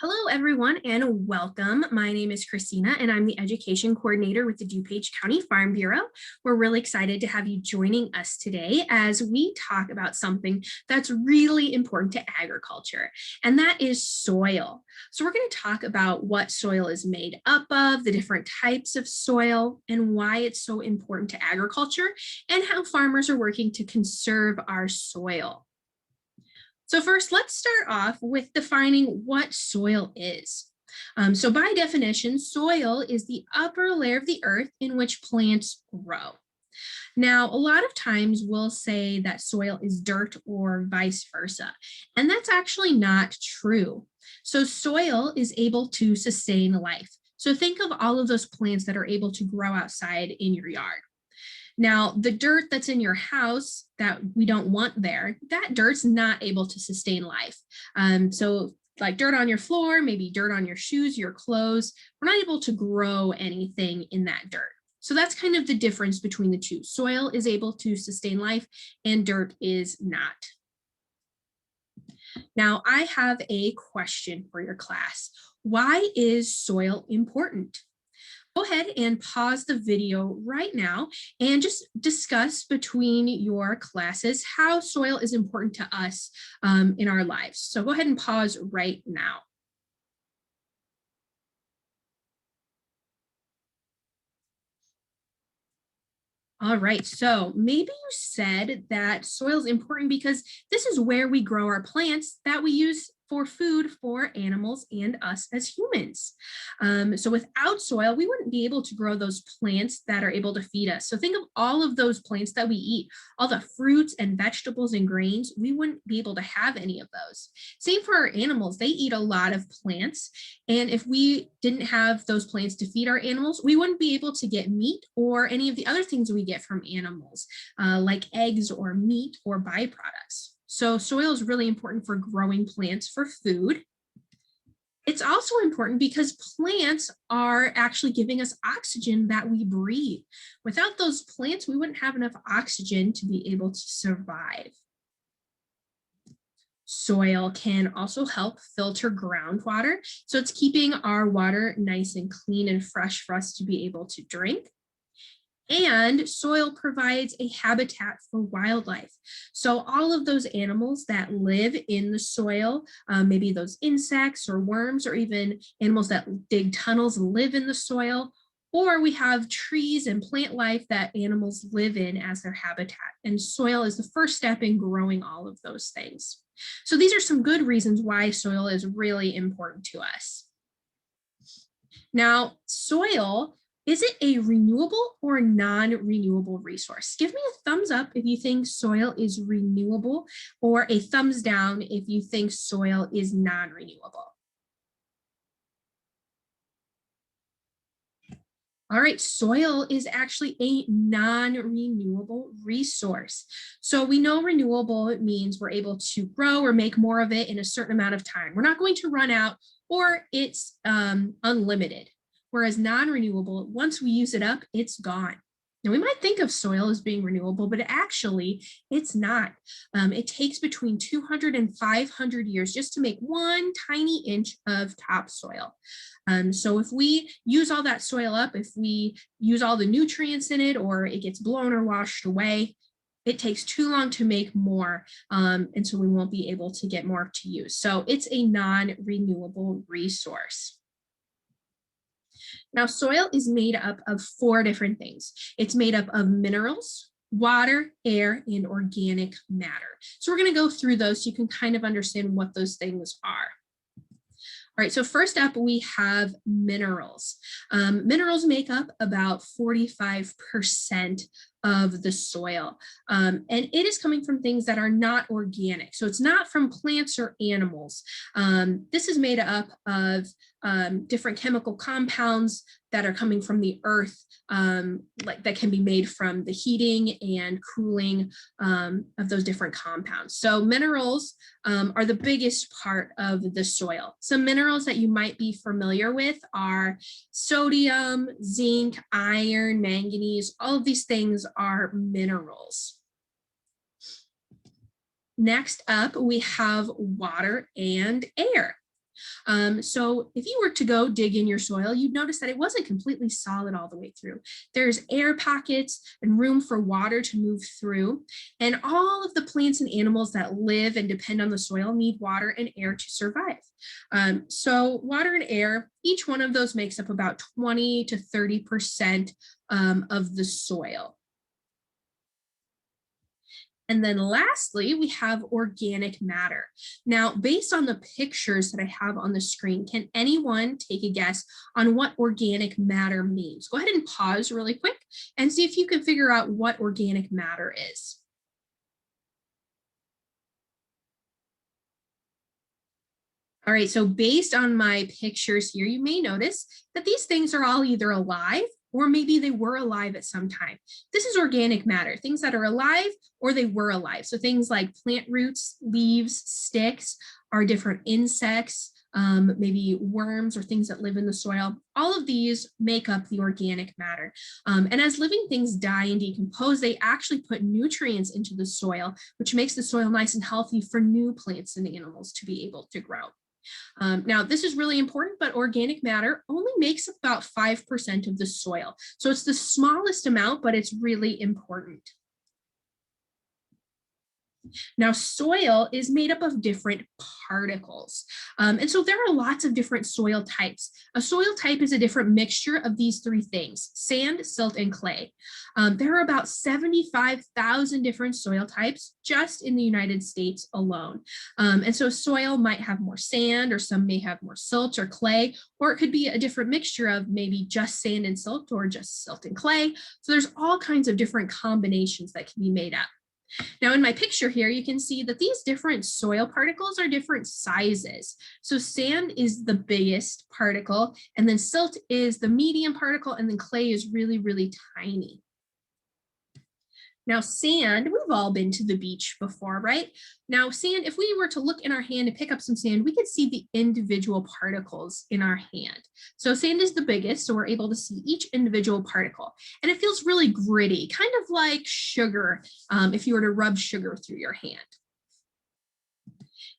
Hello, everyone, and welcome. My name is Christina, and I'm the Education Coordinator with the DuPage County Farm Bureau. We're really excited to have you joining us today as we talk about something that's really important to agriculture, and that is soil. So we're going to talk about what soil is made up of, the different types of soil, and why it's so important to agriculture, and how farmers are working to conserve our soil. So first, let's start off with defining what soil is. So by definition, soil is the upper layer of the earth in which plants grow. Now, a lot of times we'll say that soil is dirt or vice versa, and that's actually not true. So soil is able to sustain life. So think of all of those plants that are able to grow outside in your yard. Now, the dirt that's in your house that we don't want there, that dirt's not able to sustain life. So like dirt on your floor, maybe dirt on your shoes, your clothes, we're not able to grow anything in that dirt. So that's kind of the difference between the two. Soil is able to sustain life and dirt is not. Now, I have a question for your class. Why is soil important? Go ahead and pause the video right now and just discuss between your classes how soil is important to us in our lives. So go ahead and pause right now. All right, so maybe you said that soil is important because this is where we grow our plants that we use for food for animals and us as humans. So without soil, we wouldn't be able to grow those plants that are able to feed us. So think of all of those plants that we eat, all the fruits and vegetables and grains, we wouldn't be able to have any of those. Same for our animals, they eat a lot of plants. And if we didn't have those plants to feed our animals, we wouldn't be able to get meat or any of the other things we get from animals, like eggs or meat or byproducts. So soil is really important for growing plants for food. It's also important because plants are actually giving us oxygen that we breathe. Without those plants, we wouldn't have enough oxygen to be able to survive. Soil can also help filter groundwater. So it's keeping our water nice and clean and fresh for us to be able to drink. And soil provides a habitat for wildlife. So all of those animals that live in the soil, maybe those insects or worms, or even animals that dig tunnels and live in the soil, or we have trees and plant life that animals live in as their habitat. And soil is the first step in growing all of those things. So these are some good reasons why soil is really important to us. Now, soil, is it a renewable or non-renewable resource? Give me a thumbs up if you think soil is renewable, or a thumbs down if you think soil is non-renewable. All right, soil is actually a non-renewable resource. So we know renewable means we're able to grow or make more of it in a certain amount of time. We're not going to run out, or it's unlimited. Whereas non-renewable, once we use it up, it's gone. Now we might think of soil as being renewable, but actually it's not. It takes between 200 and 500 years just to make one tiny inch of topsoil. So if we use all that soil up, if we use all the nutrients in it, or it gets blown or washed away, it takes too long to make more, and so we won't be able to get more to use. So it's a non-renewable resource. Now, soil is made up of 4 different things. It's made up of minerals, water, air, and organic matter. So we're going to go through those so you can kind of understand what those things are. All right, so first up, we have minerals. Minerals make up about 45% of the soil, and it is coming from things that are not organic. So it's not from plants or animals. This is made up of different chemical compounds that are coming from the earth, that can be made from the heating and cooling of those different compounds. So minerals are the biggest part of the soil. Some minerals that you might be familiar with are sodium, zinc, iron, manganese. All of these things are minerals. Next up, we have water and air. So if you were to go dig in your soil, you'd notice that it wasn't completely solid all the way through. There's air pockets and room for water to move through. And all of the plants and animals that live and depend on the soil need water and air to survive. So water and air, each one of those makes up about 20 to 30% of the soil. And then lastly, we have organic matter. Now, based on the pictures that I have on the screen, can anyone take a guess on what organic matter means? Go ahead and pause really quick and see if you can figure out what organic matter is. All right, so based on my pictures here, you may notice that these things are all either alive or maybe they were alive at some time. This is organic matter, things that are alive or they were alive. So things like plant roots, leaves, sticks, are different insects, maybe worms or things that live in the soil. All of these make up the organic matter. And as living things die and decompose, they actually put nutrients into the soil, which makes the soil nice and healthy for new plants and animals to be able to grow. Now, this is really important, but organic matter only makes up about 5% of the soil. So it's the smallest amount, but it's really important. Now, soil is made up of different particles. And so there are lots of different soil types. A soil type is a different mixture of these three things: sand, silt, and clay. There are about 75,000 different soil types just in the United States alone. And so soil might have more sand, or some may have more silt or clay, or it could be a different mixture of maybe just sand and silt or just silt and clay. So there's all kinds of different combinations that can be made up. Now in my picture here, you can see that these different soil particles are different sizes. So sand is the biggest particle, and then silt is the medium particle, and then clay is really, really tiny. Now sand, we've all been to the beach before, right? Now sand, if we were to look in our hand and pick up some sand, we could see the individual particles in our hand. So sand is the biggest, so we're able to see each individual particle. And it feels really gritty, kind of like sugar, if you were to rub sugar through your hand.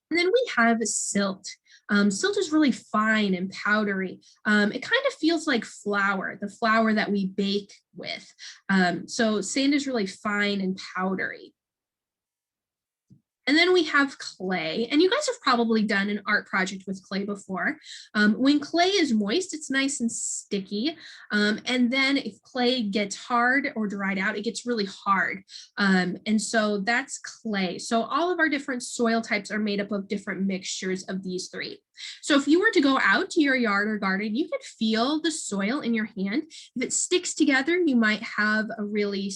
And then we have silt. Silt is really fine and powdery. It kind of feels like flour, the flour that we bake with. So sand is really fine and powdery. And then we have clay, and you guys have probably done an art project with clay before. When clay is moist, it's nice and sticky. And then if clay gets hard or dried out, it gets really hard. And so that's clay. So all of our different soil types are made up of different mixtures of these three. So if you were to go out to your yard or garden, you could feel the soil in your hand. If it sticks together, you might have a really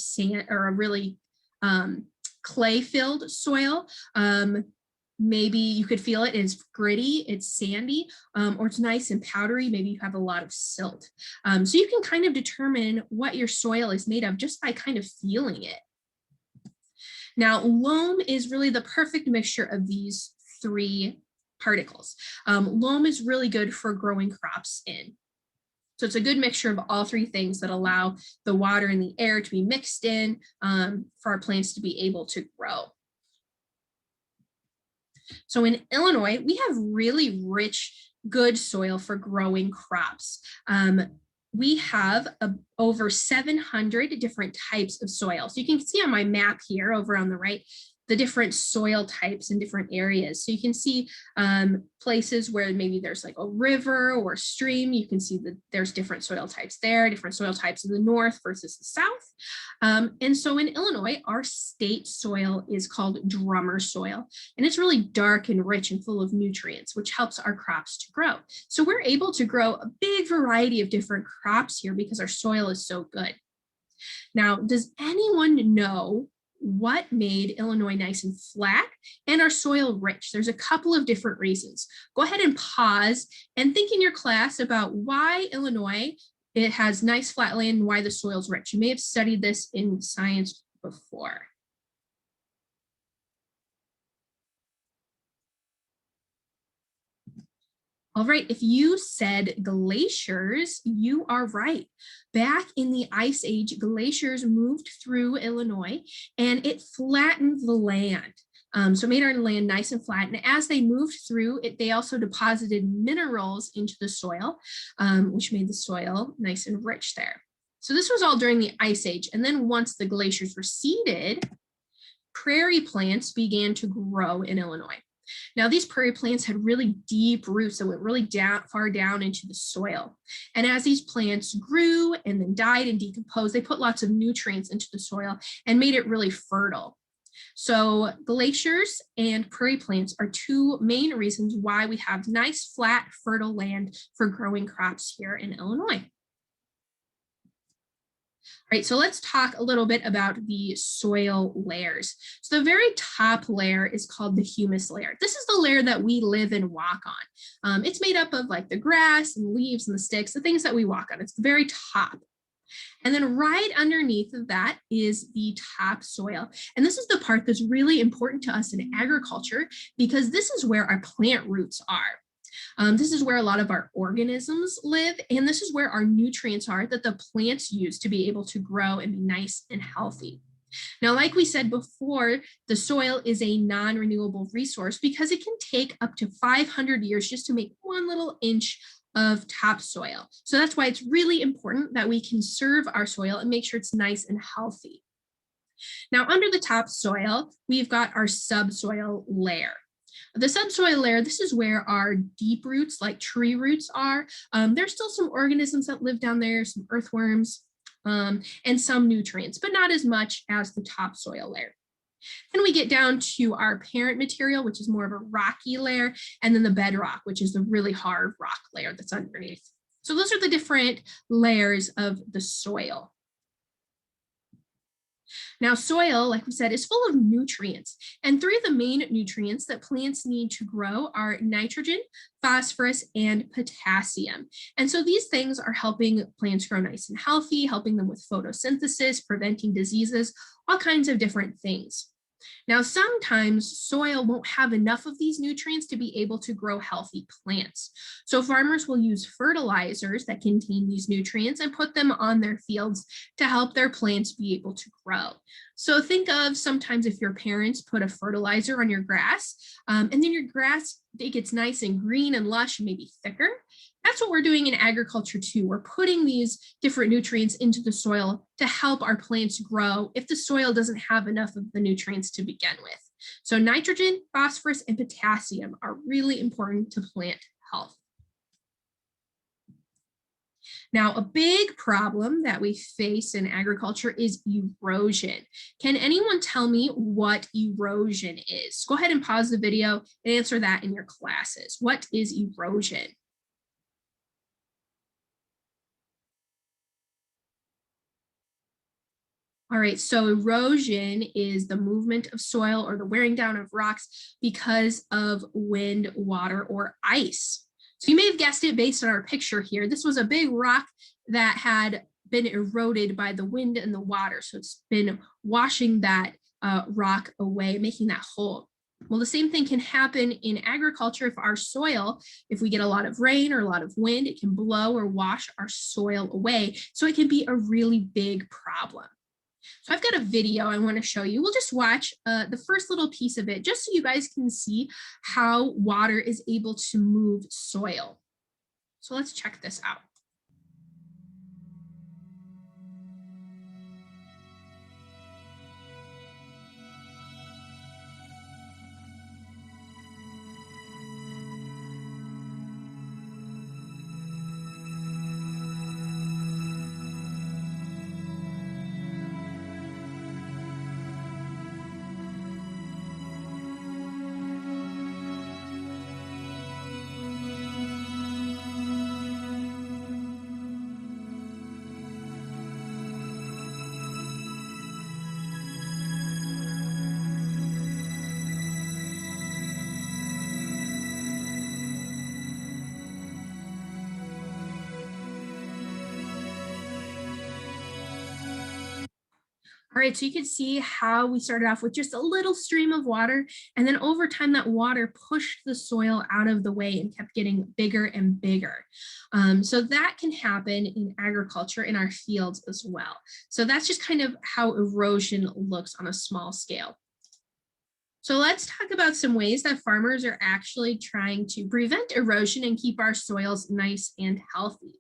clay-filled soil. Maybe you could feel it is gritty, it's sandy, or it's nice and powdery. Maybe you have a lot of silt. So you can kind of determine what your soil is made of just by kind of feeling it. Now, loam is really the perfect mixture of these three particles. Loam is really good for growing crops in. So it's a good mixture of all three things that allow the water and the air to be mixed in for our plants to be able to grow. So in Illinois, we have really rich, good soil for growing crops. We have over 700 different types of soil. So you can see on my map here over on the right, the different soil types in different areas. So you can see places where maybe there's like a river or a stream. You can see that there's different soil types there, different soil types in the north versus the south. And so in Illinois, our state soil is called drummer soil. And it's really dark and rich and full of nutrients, which helps our crops to grow. So we're able to grow a big variety of different crops here because our soil is so good. Now, does anyone know what made Illinois nice and flat and our soil rich? There's a couple of different reasons. Go ahead and pause and think in your class about why Illinois, it has nice flat land and why the soil's rich. You may have studied this in science before. All right, if you said glaciers, you are right. Back in the Ice Age, glaciers moved through Illinois and it flattened the land. So it made our land nice and flat. And as they moved through it, they also deposited minerals into the soil, which made the soil nice and rich there. So this was all during the Ice Age. And then once the glaciers receded, prairie plants began to grow in Illinois. Now, these prairie plants had really deep roots that went really far down into the soil. And as these plants grew and then died and decomposed, they put lots of nutrients into the soil and made it really fertile. So glaciers and prairie plants are two main reasons why we have nice, flat, fertile land for growing crops here in Illinois. All right, so let's talk a little bit about the soil layers. So the very top layer is called the humus layer. This is the layer that we live and walk on. It's made up of like the grass and leaves and the sticks, the things that we walk on. It's the very top. And then right underneath of that is the topsoil. And this is the part that's really important to us in agriculture because this is where our plant roots are. This is where a lot of our organisms live, and this is where our nutrients are that the plants use to be able to grow and be nice and healthy. Now, like we said before, the soil is a non-renewable resource because it can take up to 500 years just to make one little inch of topsoil. So that's why it's really important that we conserve our soil and make sure it's nice and healthy. Now, under the topsoil, we've got our subsoil layer. The subsoil layer, this is where our deep roots, like tree roots, are. There's still some organisms that live down there, some earthworms, and some nutrients, but not as much as the topsoil layer. Then we get down to our parent material, which is more of a rocky layer, and then the bedrock, which is the really hard rock layer that's underneath. So those are the different layers of the soil. Now, soil, like we said, is full of nutrients, and three of the main nutrients that plants need to grow are nitrogen, phosphorus, and potassium. And so these things are helping plants grow nice and healthy, helping them with photosynthesis, preventing diseases, all kinds of different things. Now, sometimes soil won't have enough of these nutrients to be able to grow healthy plants. So farmers will use fertilizers that contain these nutrients and put them on their fields to help their plants be able to grow. So think of sometimes if your parents put a fertilizer on your grass, and then your grass, it gets nice and green and lush and maybe thicker. That's what we're doing in agriculture too. We're putting these different nutrients into the soil to help our plants grow if the soil doesn't have enough of the nutrients to begin with. So nitrogen, phosphorus, and potassium are really important to plant health. Now, a big problem that we face in agriculture is erosion. Can anyone tell me what erosion is? Go ahead and pause the video and answer that in your classes. What is erosion? All right, so erosion is the movement of soil or the wearing down of rocks because of wind, water, or ice. So you may have guessed it based on our picture here. This was a big rock that had been eroded by the wind and the water. So it's been washing that rock away, making that hole. Well, the same thing can happen in agriculture if our soil, if we get a lot of rain or a lot of wind, it can blow or wash our soil away. So it can be a really big problem. So I've got a video I want to show you. We'll just watch the first little piece of it just so you guys can see how water is able to move soil. So let's check this out. All right, so you can see how we started off with just a little stream of water, and then over time that water pushed the soil out of the way and kept getting bigger and bigger. So that can happen in agriculture in our fields as well. So that's just kind of how erosion looks on a small scale. So let's talk about some ways that farmers are actually trying to prevent erosion and keep our soils nice and healthy.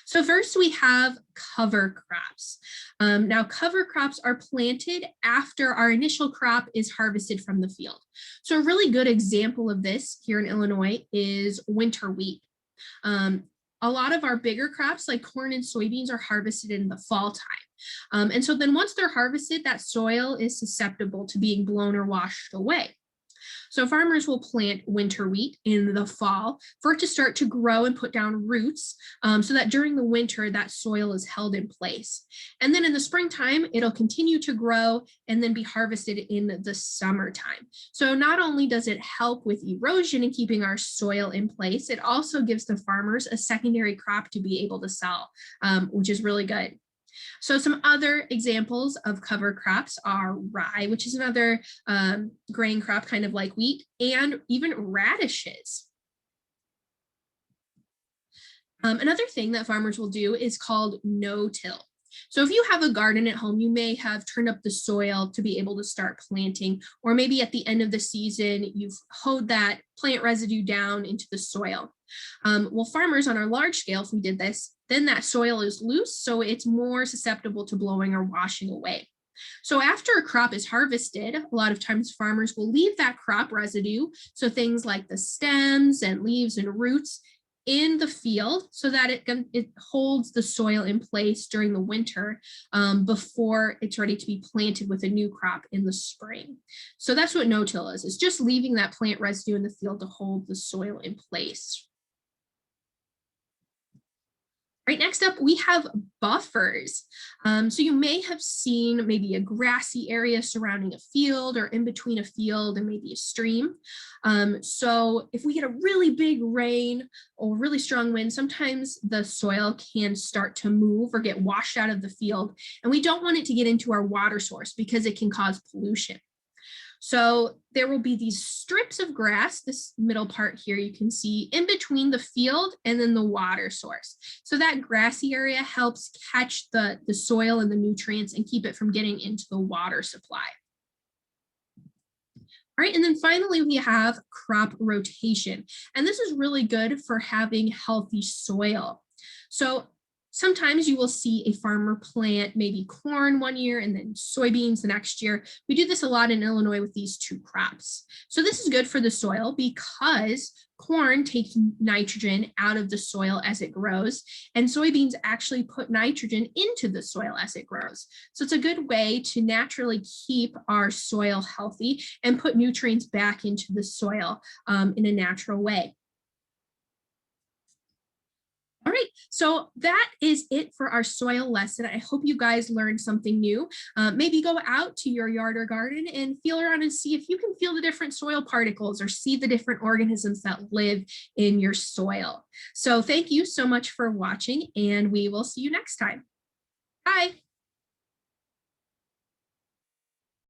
So first we have cover crops. Now cover crops are planted after our initial crop is harvested from the field. So a really good example of this here in Illinois is winter wheat. Um, a lot of our bigger crops like corn and soybeans are harvested in the fall time. And so then once they're harvested, that soil is susceptible to being blown or washed away. So farmers will plant winter wheat in the fall for it to start to grow and put down roots so that during the winter that soil is held in place. And then in the springtime, it'll continue to grow and then be harvested in the summertime. So not only does it help with erosion and keeping our soil in place, it also gives the farmers a secondary crop to be able to sell, which is really good. So some other examples of cover crops are rye, which is another grain crop kind of like wheat, and even radishes. Another thing that farmers will do is called no-till. So if you have a garden at home, you may have turned up the soil to be able to start planting, or maybe at the end of the season, you've hoed that plant residue down into the soil. Well, farmers on our large scale, if we did this, then that soil is loose, so it's more susceptible to blowing or washing away. So after a crop is harvested, a lot of times farmers will leave that crop residue, so things like the stems and leaves and roots, in the field so that it holds the soil in place during the winter before it's ready to be planted with a new crop in the spring. So that's what no-till is. It's just leaving that plant residue in the field to hold the soil in place. Right, next up, we have buffers. So you may have seen maybe a grassy area surrounding a field or in between a field and maybe a stream. So if we get a really big rain or really strong wind, sometimes the soil can start to move or get washed out of the field. And we don't want it to get into our water source because it can cause pollution. So there will be these strips of grass, this middle part here you can see, in between the field and then the water source. So that grassy area helps catch the soil and the nutrients and keep it from getting into the water supply. All right, and then finally we have crop rotation. And this is really good for having healthy soil. So sometimes you will see a farmer plant maybe corn one year and then soybeans the next year. We do this a lot in Illinois with these two crops. So this is good for the soil because corn takes nitrogen out of the soil as it grows, and soybeans actually put nitrogen into the soil as it grows. So it's a good way to naturally keep our soil healthy and put nutrients back into the soil in a natural way. All right, so that is it for our soil lesson. I hope you guys learned something new. Maybe go out to your yard or garden and feel around and see if you can feel the different soil particles or see the different organisms that live in your soil. So thank you so much for watching, and we will see you next time. Bye.